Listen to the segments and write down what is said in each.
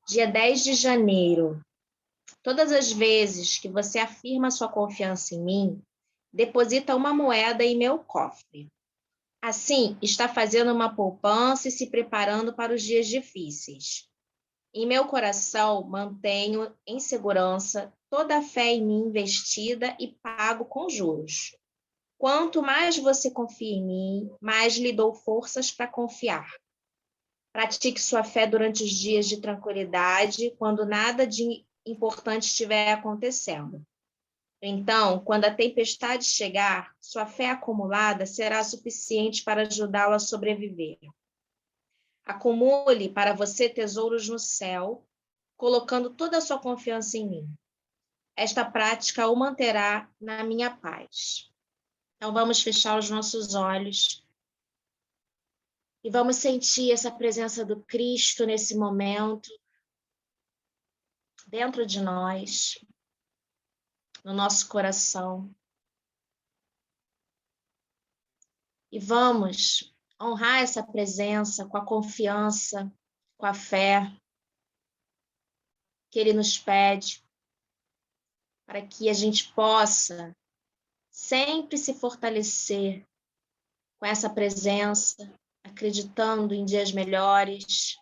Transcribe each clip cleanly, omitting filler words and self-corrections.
Dia 10 de janeiro. Todas as vezes que você afirma sua confiança em mim, deposita uma moeda em meu cofre. Assim, está fazendo uma poupança e se preparando para os dias difíceis. Em meu coração, mantenho em segurança toda a fé em mim investida e pago com juros. Quanto mais você confia em mim, mais lhe dou forças para confiar. Pratique sua fé durante os dias de tranquilidade, quando nada de importante estiver acontecendo. Então, quando a tempestade chegar, sua fé acumulada será suficiente para ajudá-lo a sobreviver. Acumule para você tesouros no céu, colocando toda a sua confiança em mim. Esta prática o manterá na minha paz. Então, vamos fechar os nossos olhos e vamos sentir essa presença do Cristo nesse momento, dentro de nós, no nosso coração. E vamos honrar essa presença com a confiança, com a fé que Ele nos pede, para que a gente possa sempre se fortalecer com essa presença, acreditando em dias melhores,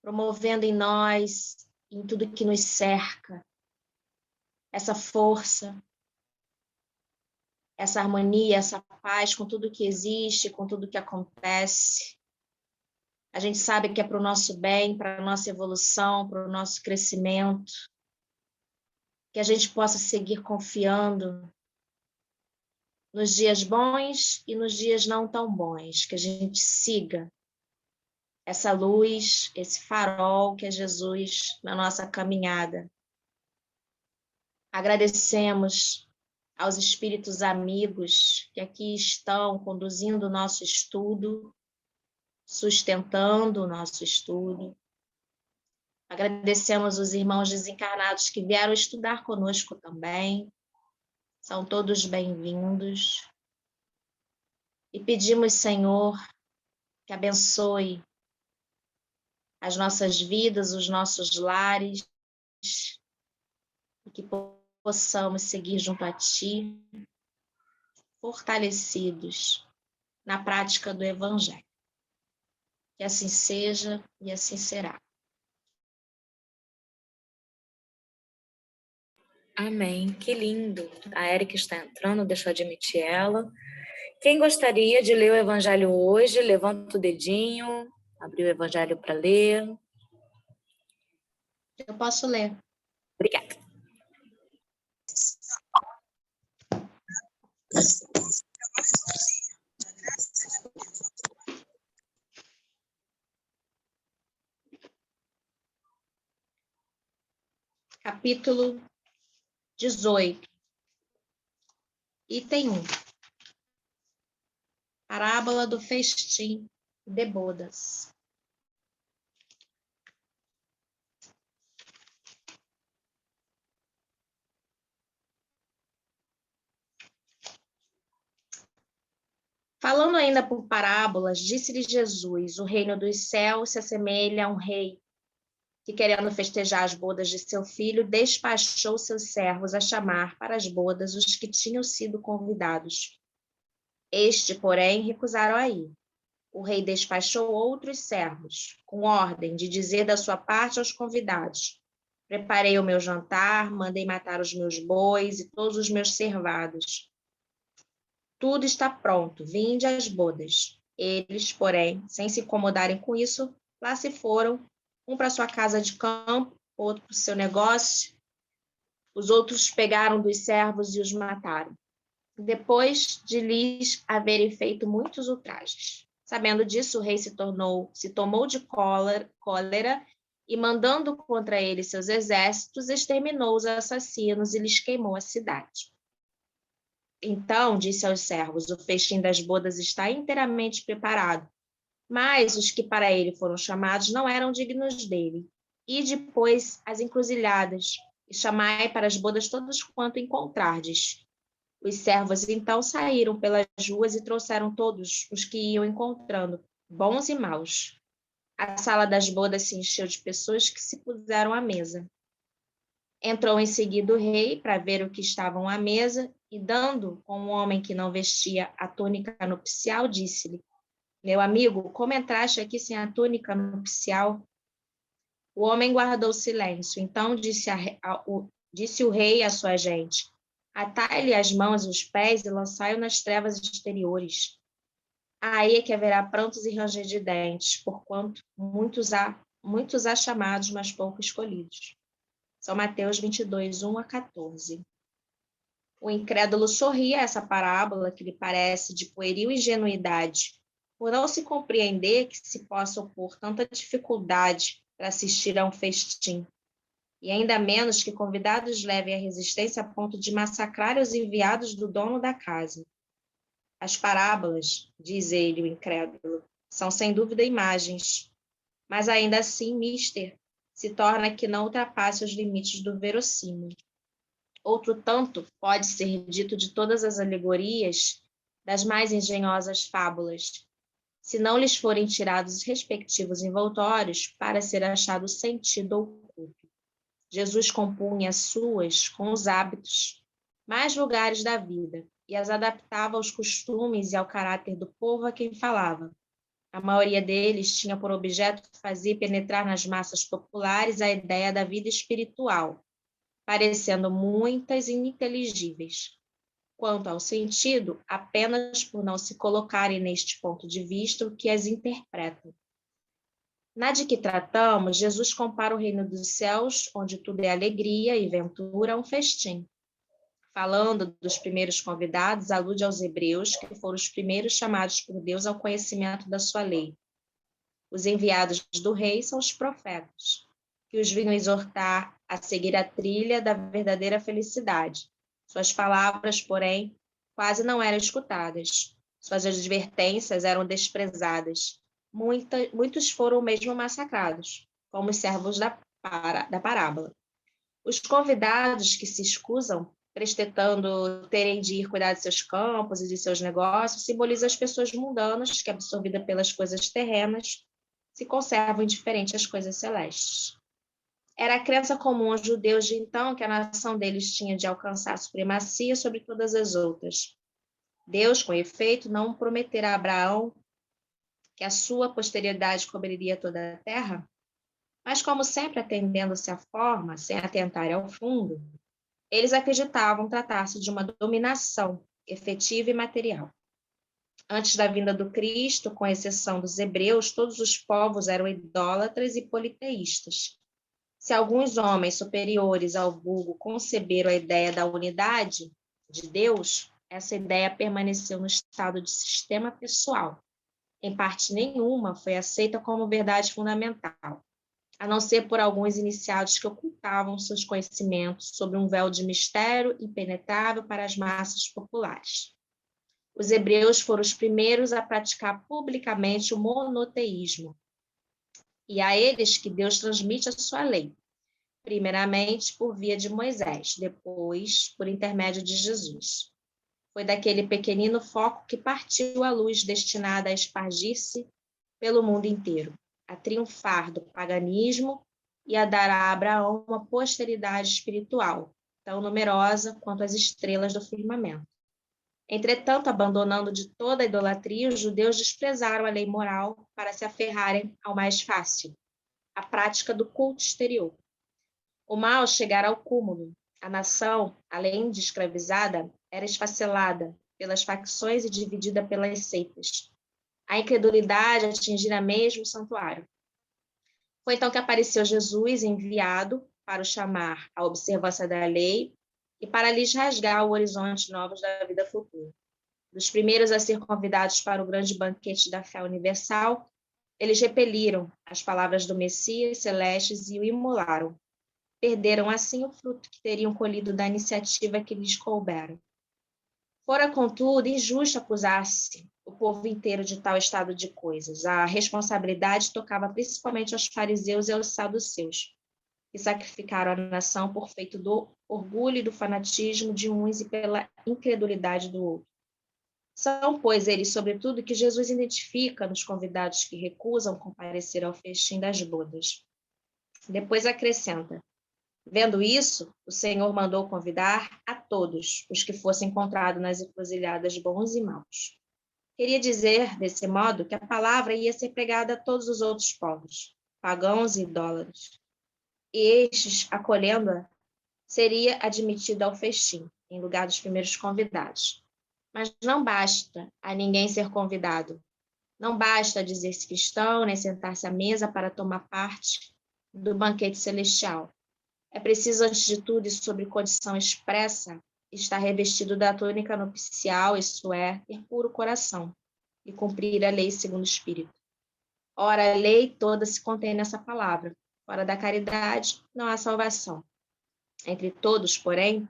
promovendo em nós, em tudo que nos cerca, essa força, essa harmonia, essa paz com tudo que existe, com tudo que acontece. A gente sabe que é para o nosso bem, para a nossa evolução, para o nosso crescimento, que a gente possa seguir confiando nos dias bons e nos dias não tão bons, que a gente siga essa luz, esse farol que é Jesus na nossa caminhada. Agradecemos aos espíritos amigos que aqui estão conduzindo o nosso estudo, sustentando o nosso estudo. Agradecemos os irmãos desencarnados que vieram estudar conosco também. São todos bem-vindos. E pedimos, Senhor, que abençoe as nossas vidas, os nossos lares, e que possamos seguir junto a Ti, fortalecidos na prática do Evangelho. Que assim seja e assim será. Amém, que lindo. A Érica está entrando, deixa eu admitir ela. Quem gostaria de ler o Evangelho hoje, levanta o dedinho, abre o Evangelho para ler. Eu posso ler. Obrigada. Capítulo 18. Item 1. Parábola do festim de bodas. Falando ainda por parábolas, disse-lhe Jesus: o reino dos céus se assemelha a um rei que, querendo festejar as bodas de seu filho, despachou seus servos a chamar para as bodas os que tinham sido convidados. Este, porém, recusaram a ir. O rei despachou outros servos, com ordem de dizer da sua parte aos convidados: preparei o meu jantar, mandei matar os meus bois e todos os meus cervados. Tudo está pronto, vinde às bodas. Eles, porém, sem se incomodarem com isso, lá se foram, um para sua casa de campo, outro para o seu negócio. Os outros pegaram dos servos e os mataram, depois de lhes haverem feito muitos ultrajes. Sabendo disso, o rei se tomou de cólera e, mandando contra ele seus exércitos, exterminou os assassinos e lhes queimou a cidade. Então disse aos servos: o festim das bodas está inteiramente preparado, mas os que para ele foram chamados não eram dignos dele. Ide, pois, às encruzilhadas, e chamai para as bodas todos quanto encontrardes. Os servos então saíram pelas ruas e trouxeram todos os que iam encontrando, bons e maus. A sala das bodas se encheu de pessoas que se puseram à mesa. Entrou em seguida o rei para ver o que estavam à mesa e, dando com um homem que não vestia a túnica nupcial, disse-lhe: Meu amigo, como entraste aqui sem a túnica nupcial? O homem guardou silêncio. Então disse o rei à sua gente: Atai-lhe as mãos e os pés e lançai-o nas trevas exteriores. Aí é que haverá prantos e ranger de dentes, porquanto muitos há chamados, mas pouco escolhidos. São Mateus 22, 1-14. O incrédulo sorria a essa parábola que lhe parece de pueril ingenuidade, por não se compreender que se possa opor tanta dificuldade para assistir a um festim, e ainda menos que convidados levem a resistência a ponto de massacrar os enviados do dono da casa. As parábolas, diz ele, o incrédulo, são sem dúvida imagens, mas ainda assim, mister, se torna que não ultrapasse os limites do verossímil. Outro tanto pode ser dito de todas as alegorias, das mais engenhosas fábulas, se não lhes forem tirados os respectivos envoltórios para ser achado sentido oculto. Jesus compunha as suas com os hábitos mais vulgares da vida e as adaptava aos costumes e ao caráter do povo a quem falava. A maioria deles tinha por objeto fazer penetrar nas massas populares a ideia da vida espiritual, parecendo muitas ininteligíveis. Quanto ao sentido, apenas por não se colocarem neste ponto de vista o que as interpretam. Na de que tratamos, Jesus compara o reino dos céus, onde tudo é alegria e ventura, a um festim. Falando dos primeiros convidados, alude aos hebreus, que foram os primeiros chamados por Deus ao conhecimento da sua lei. Os enviados do rei são os profetas, que os vinham exortar a seguir a trilha da verdadeira felicidade. Suas palavras, porém, quase não eram escutadas. Suas advertências eram desprezadas. Muitos foram mesmo massacrados, como os servos da parábola. Os convidados que se escusam, prestetando terem de ir cuidar de seus campos e de seus negócios, simbolizam as pessoas mundanas que, absorvidas pelas coisas terrenas, se conservam indiferentes às coisas celestes. Era a crença comum aos judeus de então que a nação deles tinha de alcançar a supremacia sobre todas as outras. Deus, com efeito, não prometera a Abraão que a sua posteridade cobriria toda a terra, mas, como sempre atendendo-se à forma, sem atentar ao fundo, eles acreditavam tratar-se de uma dominação efetiva e material. Antes da vinda do Cristo, com exceção dos hebreus, todos os povos eram idólatras e politeístas. Se alguns homens superiores ao vulgo conceberam a ideia da unidade de Deus, essa ideia permaneceu no estado de sistema pessoal. Em parte nenhuma foi aceita como verdade fundamental, a não ser por alguns iniciados que ocultavam seus conhecimentos sob um véu de mistério impenetrável para as massas populares. Os hebreus foram os primeiros a praticar publicamente o monoteísmo, e a eles que Deus transmite a sua lei, primeiramente por via de Moisés, depois por intermédio de Jesus. Foi daquele pequenino foco que partiu a luz destinada a espargir-se pelo mundo inteiro, a triunfar do paganismo e a dar a Abraão uma posteridade espiritual, tão numerosa quanto as estrelas do firmamento. Entretanto, abandonando de toda a idolatria, os judeus desprezaram a lei moral para se aferrarem ao mais fácil, a prática do culto exterior. O mal chegara ao cúmulo. A nação, além de escravizada, era esfacelada pelas facções e dividida pelas seitas. A incredulidade atingira mesmo o santuário. Foi então que apareceu Jesus, enviado para o chamar à observância da lei e para lhes rasgar o horizonte novos da vida futura. Dos primeiros a ser convidados para o grande banquete da fé universal, eles repeliram as palavras do Messias celestes e o imolaram. Perderam assim o fruto que teriam colhido da iniciativa que lhes coubera. Fora, contudo, injusto acusar-se o povo inteiro de tal estado de coisas. A responsabilidade tocava principalmente aos fariseus e aos saduceus, que sacrificaram a nação por feito do orgulho e do fanatismo de uns e pela incredulidade do outro. São, pois, eles, sobretudo, que Jesus identifica nos convidados que recusam comparecer ao festim das bodas. Depois acrescenta: vendo isso, o Senhor mandou convidar a todos os que fossem encontrados nas encruzilhadas, bons e maus. Queria dizer, desse modo, que a palavra ia ser pregada a todos os outros povos, pagãos e idólatras. E estes, acolhendo-a, seria admitido ao festim, em lugar dos primeiros convidados. Mas não basta a ninguém ser convidado. Não basta dizer-se cristão, nem sentar-se à mesa para tomar parte do banquete celestial. É preciso, antes de tudo, e sob condição expressa, estar revestido da túnica nupcial, isto é, ter puro coração, e cumprir a lei segundo o Espírito. Ora, a lei toda se contém nessa palavra. Fora da caridade, não há salvação. Entre todos, porém,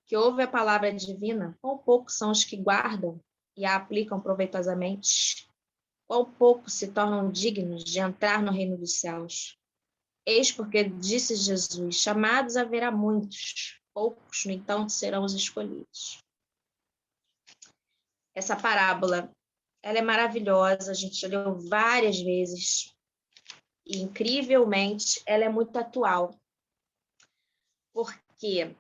que ouvem a palavra divina, quão poucos são os que guardam e a aplicam proveitosamente? Quão poucos se tornam dignos de entrar no reino dos céus? Eis porque disse Jesus: chamados haverá muitos, poucos, no entanto, serão os escolhidos. Essa parábola, ela é maravilhosa, a gente já leu várias vezes, e incrivelmente ela é muito atual, porque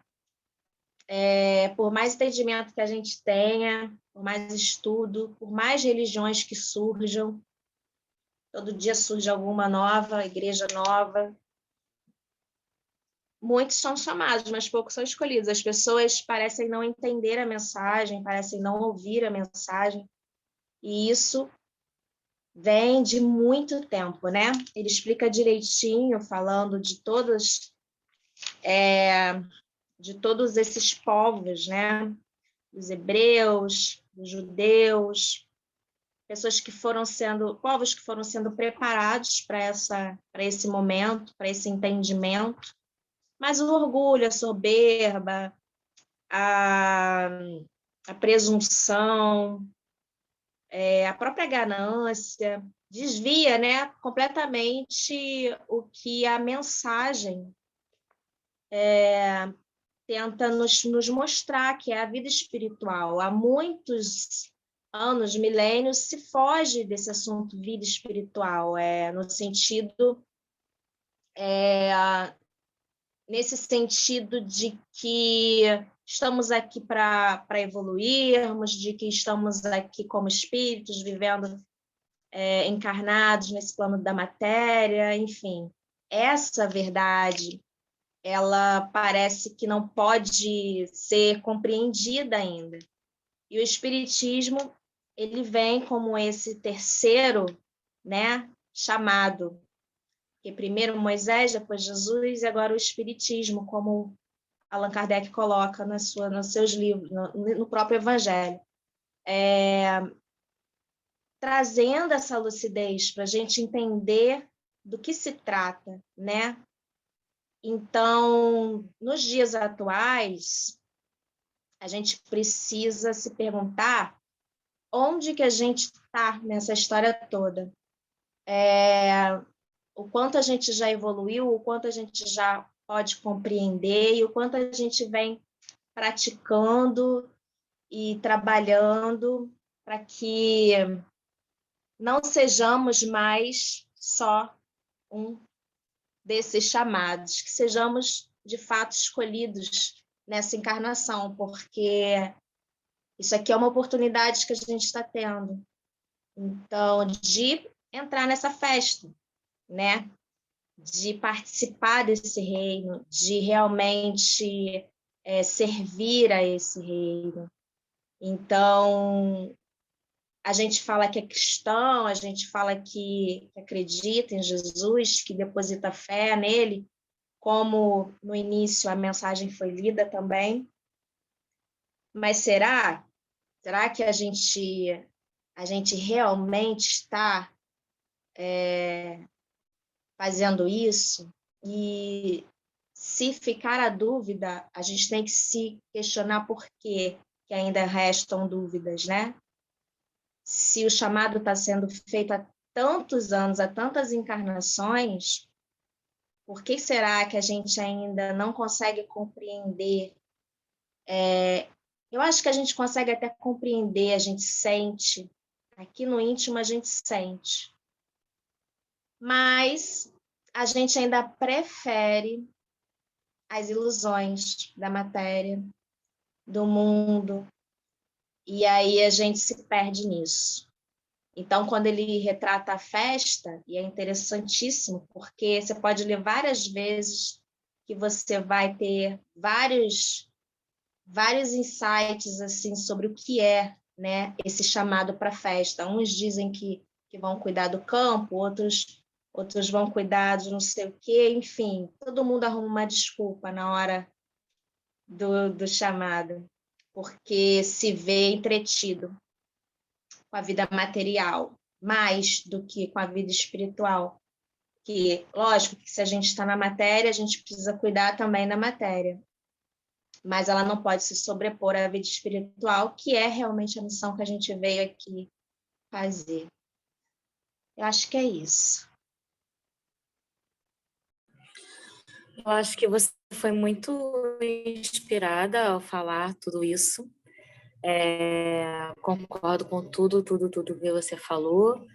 por mais entendimento que a gente tenha, por mais estudo, por mais religiões que surjam, todo dia surge alguma nova, igreja nova, muitos são chamados, mas poucos são escolhidos. As pessoas parecem não entender a mensagem, parecem não ouvir a mensagem, e isso vem de muito tempo, né? Ele explica direitinho, falando de todos esses povos, né? Dos hebreus, dos judeus, povos que foram sendo preparados para esse momento, para esse entendimento. Mas o orgulho, a soberba, a presunção, a própria ganância, desvia, né, completamente o que a mensagem tenta nos mostrar, que é a vida espiritual. Há muitos anos, milênios, se foge desse assunto vida espiritual, nesse sentido de que estamos aqui para evoluirmos, de que estamos aqui como espíritos, vivendo encarnados nesse plano da matéria, enfim. Essa verdade, ela parece que não pode ser compreendida ainda. E o Espiritismo, ele vem como esse terceiro, né, chamado, que primeiro Moisés, depois Jesus, e agora o Espiritismo, como Allan Kardec coloca nos seus livros, no próprio Evangelho. Trazendo essa lucidez para a gente entender do que se trata, né? Então, nos dias atuais, a gente precisa se perguntar onde que a gente está nessa história toda. O quanto a gente já evoluiu, o quanto a gente já pode compreender e o quanto a gente vem praticando e trabalhando para que não sejamos mais só um desses chamados, que sejamos de fato escolhidos nessa encarnação, porque isso aqui é uma oportunidade que a gente está tendo. Então, de entrar nessa festa, né? De participar desse reino, de realmente servir a esse reino. Então, a gente fala que é cristão, a gente fala que acredita em Jesus, que deposita fé nele, como no início a mensagem foi lida também. Mas será que a gente realmente está fazendo isso? E se ficar a dúvida, a gente tem que se questionar por quê que ainda restam dúvidas, né? Se o chamado está sendo feito há tantos anos, há tantas encarnações, por que será que a gente ainda não consegue compreender Eu acho que a gente consegue até compreender, a gente sente, aqui no íntimo a gente sente, mas a gente ainda prefere as ilusões da matéria, do mundo, e aí a gente se perde nisso. Então, quando ele retrata a festa, e é interessantíssimo, porque você pode ler várias vezes que você vai ter vários insights assim sobre o que é, né, esse chamado para festa. Uns dizem que vão cuidar do campo, outros vão cuidar de não sei o quê, enfim, todo mundo arruma uma desculpa na hora do chamado, porque se vê entretido com a vida material, mais do que com a vida espiritual. Que, lógico, que se a gente está na matéria, a gente precisa cuidar também da matéria, mas ela não pode se sobrepor à vida espiritual, que é realmente a missão que a gente veio aqui fazer. Eu acho que é isso. Eu acho que você foi muito inspirada ao falar tudo isso. Concordo com tudo que você falou.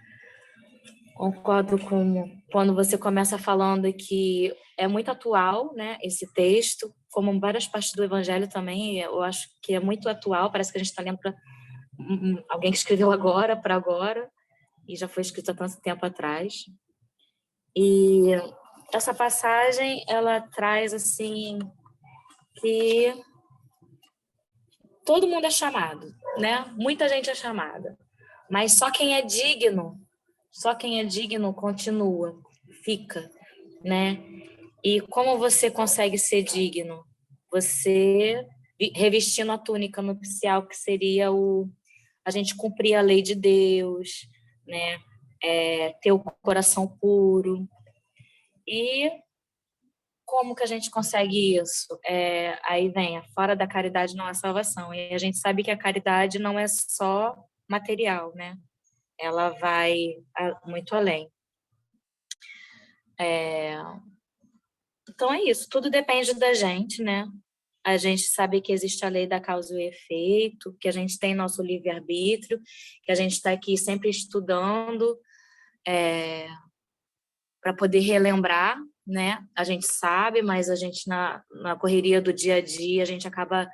Concordo com quando você começa falando que é muito atual, né, esse texto, como várias partes do Evangelho também, eu acho que é muito atual, parece que a gente está lendo para alguém que escreveu agora, para agora, e já foi escrito há tanto tempo atrás. E essa passagem, ela traz, assim, que todo mundo é chamado, né? Muita gente é chamada, mas só quem é digno continua, fica, né? E como você consegue ser digno? Você revestindo a túnica nupcial, que seria a gente cumprir a lei de Deus, né? Ter o coração puro. E como que a gente consegue isso? Aí vem, fora da caridade não há salvação. E a gente sabe que a caridade não é só material, né? Ela vai muito além. Então é isso, tudo depende da gente, né? A gente sabe que existe a lei da causa e o efeito, que a gente tem nosso livre-arbítrio, que a gente está aqui sempre estudando para poder relembrar, né? A gente sabe, mas a gente na correria do dia a dia, a gente acaba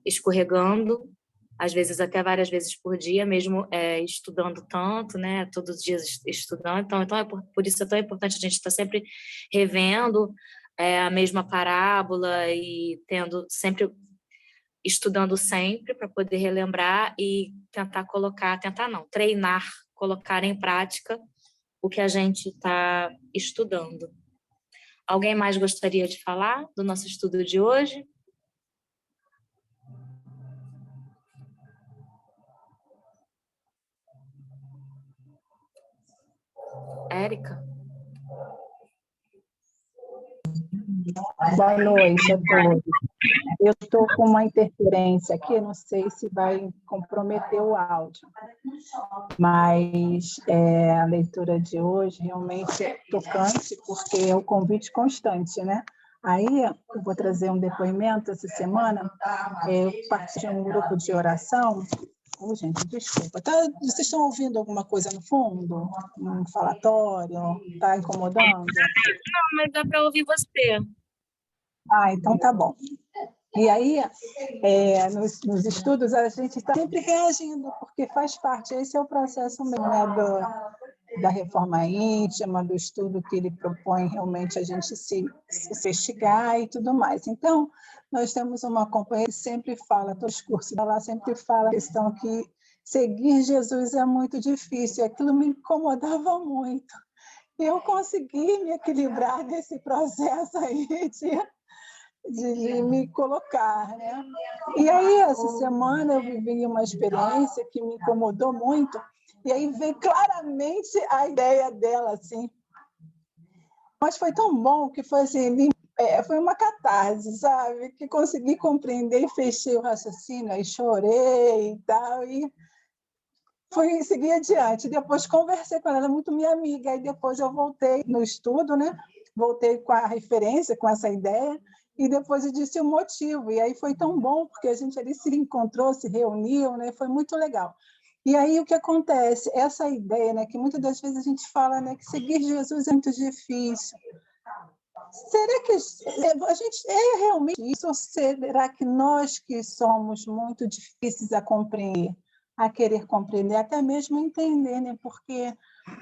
escorregando, às vezes até várias vezes por dia, mesmo estudando tanto, né? Todos os dias estudando. Então por isso é tão importante a gente estar sempre revendo a mesma parábola e estudando sempre para poder relembrar e treinar, colocar em prática o que a gente está estudando. Alguém mais gostaria de falar do nosso estudo de hoje? Érica? Boa noite a todos. Eu estou com uma interferência aqui, não sei se vai comprometer o áudio, mas a leitura de hoje realmente é tocante, porque é o convite constante, né? Aí eu vou trazer um depoimento essa semana, eu participei de um grupo de oração. Gente, desculpa. Vocês estão ouvindo alguma coisa no fundo? Um falatório? Está incomodando? Não, mas dá para ouvir você. Então tá bom. E aí, nos estudos, a gente está sempre reagindo, porque faz parte, esse é o processo mesmo, né, da reforma íntima, do estudo que ele propõe realmente a gente se investigar e tudo mais. Então, nós temos uma companheira que sempre fala, todos os cursos dela sempre fala a questão que seguir Jesus é muito difícil, aquilo me incomodava muito. E eu consegui me equilibrar nesse processo aí de me colocar, né? E aí, essa semana, eu vivi uma experiência que me incomodou muito, e aí veio claramente a ideia dela, assim. Mas foi tão bom que foi assim, foi uma catarse, sabe? Que consegui compreender e fechei o raciocínio, aí chorei e tal, e fui seguir adiante. Depois conversei com ela, muito minha amiga, aí depois eu voltei no estudo, né? Voltei com a referência, com essa ideia, e depois eu disse o motivo. E aí foi tão bom, porque a gente ali se encontrou, se reuniu, né? Foi muito legal. E aí o que acontece? Essa ideia, né, que muitas das vezes a gente fala, né, que seguir Jesus é muito difícil. Será que a gente é realmente isso? Ou será que nós que somos muito difíceis a compreender, a querer compreender, até mesmo entender, né? Porque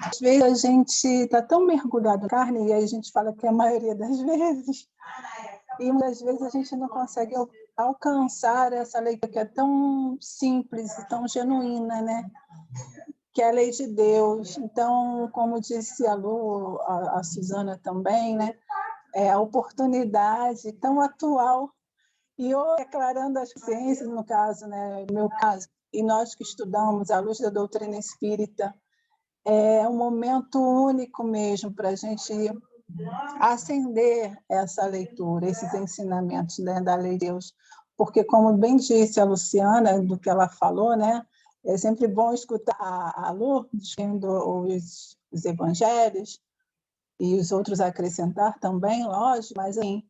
às vezes a gente está tão mergulhado na carne, e aí a gente fala que a maioria das vezes, e muitas vezes a gente não consegue alcançar essa leitura que é tão simples e tão genuína, né? Que é a lei de Deus. Então, como disse a Lu, a Suzana também, né? É a oportunidade tão atual. E eu declarando as ciências, no caso, né? No meu caso, e nós que estudamos à luz da doutrina espírita, é um momento único mesmo para a gente acender essa leitura, esses ensinamentos, né, da lei de Deus. Porque, como bem disse a Luciana, do que ela falou, né, é sempre bom escutar a Lu, dizendo os evangelhos, e os outros acrescentar também, lógico, mas assim,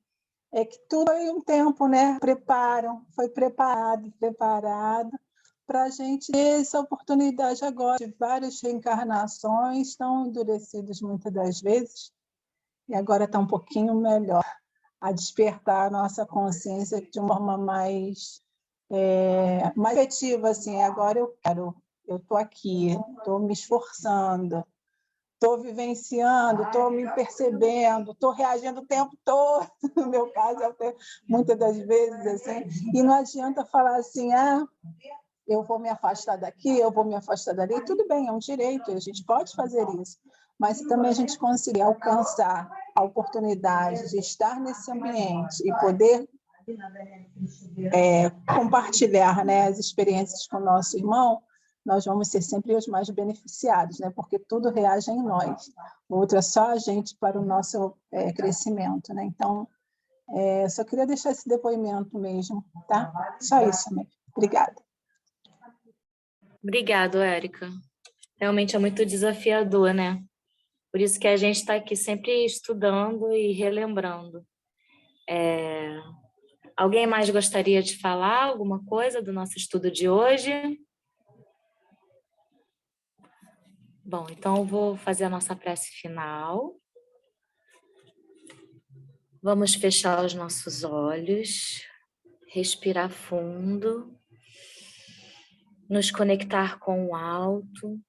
é que tudo foi um tempo, né? Foi preparado para a gente ter essa oportunidade agora de várias reencarnações, estão endurecidos muitas das vezes, e agora está um pouquinho melhor a despertar a nossa consciência de uma forma mais efetiva, assim, agora eu estou aqui, estou me esforçando, estou vivenciando, estou me percebendo, estou reagindo o tempo todo, no meu caso, até muitas das vezes, assim, e não adianta falar assim, eu vou me afastar daqui, eu vou me afastar dali, tudo bem, é um direito, a gente pode fazer isso, mas se também a gente conseguir alcançar a oportunidade de estar nesse ambiente e poder compartilhar, né, as experiências com o nosso irmão, nós vamos ser sempre os mais beneficiados, né, porque tudo reage em nós, o outro é só a gente para o nosso crescimento, né, então, só queria deixar esse depoimento mesmo, tá? Só isso mesmo. Obrigada. Obrigado, Érica. Realmente é muito desafiador, né? Por isso que a gente está aqui sempre estudando e relembrando. Alguém mais gostaria de falar alguma coisa do nosso estudo de hoje? Bom, então eu vou fazer a nossa prece final. Vamos fechar os nossos olhos, respirar fundo, nos conectar com o alto,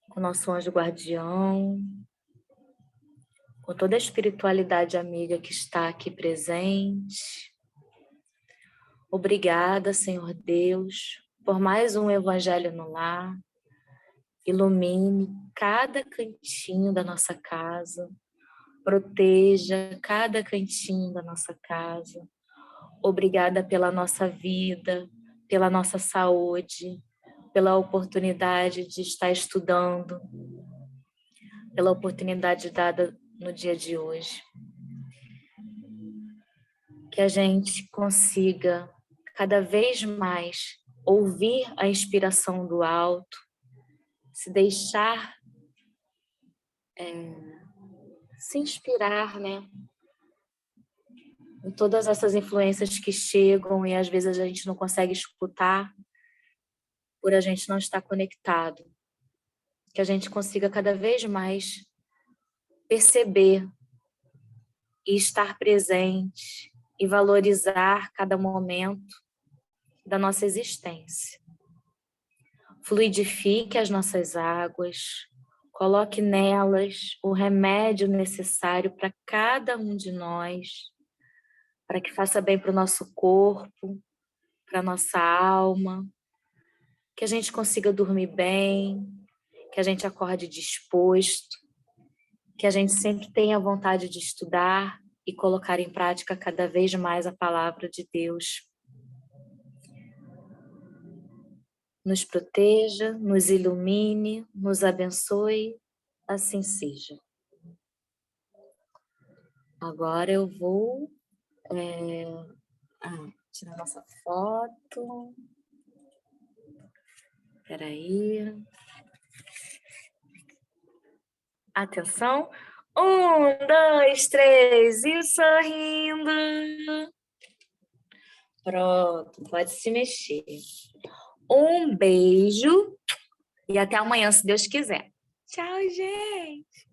com o nosso anjo guardião, com toda a espiritualidade amiga que está aqui presente. Obrigada, Senhor Deus, por mais um Evangelho no Lar. Ilumine cada cantinho da nossa casa, proteja cada cantinho da nossa casa. Obrigada pela nossa vida, pela nossa saúde, pela oportunidade de estar estudando, pela oportunidade dada no dia de hoje. Que a gente consiga cada vez mais ouvir a inspiração do alto, se deixar se inspirar, né? Em todas essas influências que chegam e às vezes a gente não consegue escutar por a gente não estar conectado. Que a gente consiga cada vez mais perceber e estar presente e valorizar cada momento da nossa existência. Fluidifique as nossas águas, coloque nelas o remédio necessário para cada um de nós, para que faça bem para o nosso corpo, para a nossa alma, que a gente consiga dormir bem, que a gente acorde disposto, que a gente sempre tenha vontade de estudar e colocar em prática cada vez mais a palavra de Deus. Nos proteja, nos ilumine, nos abençoe, assim seja. Agora eu vou tirar nossa foto. Espera aí. Atenção, 1, 2, 3 e sorrindo. Pronto, pode se mexer. Um beijo e até amanhã, se Deus quiser. Tchau, gente!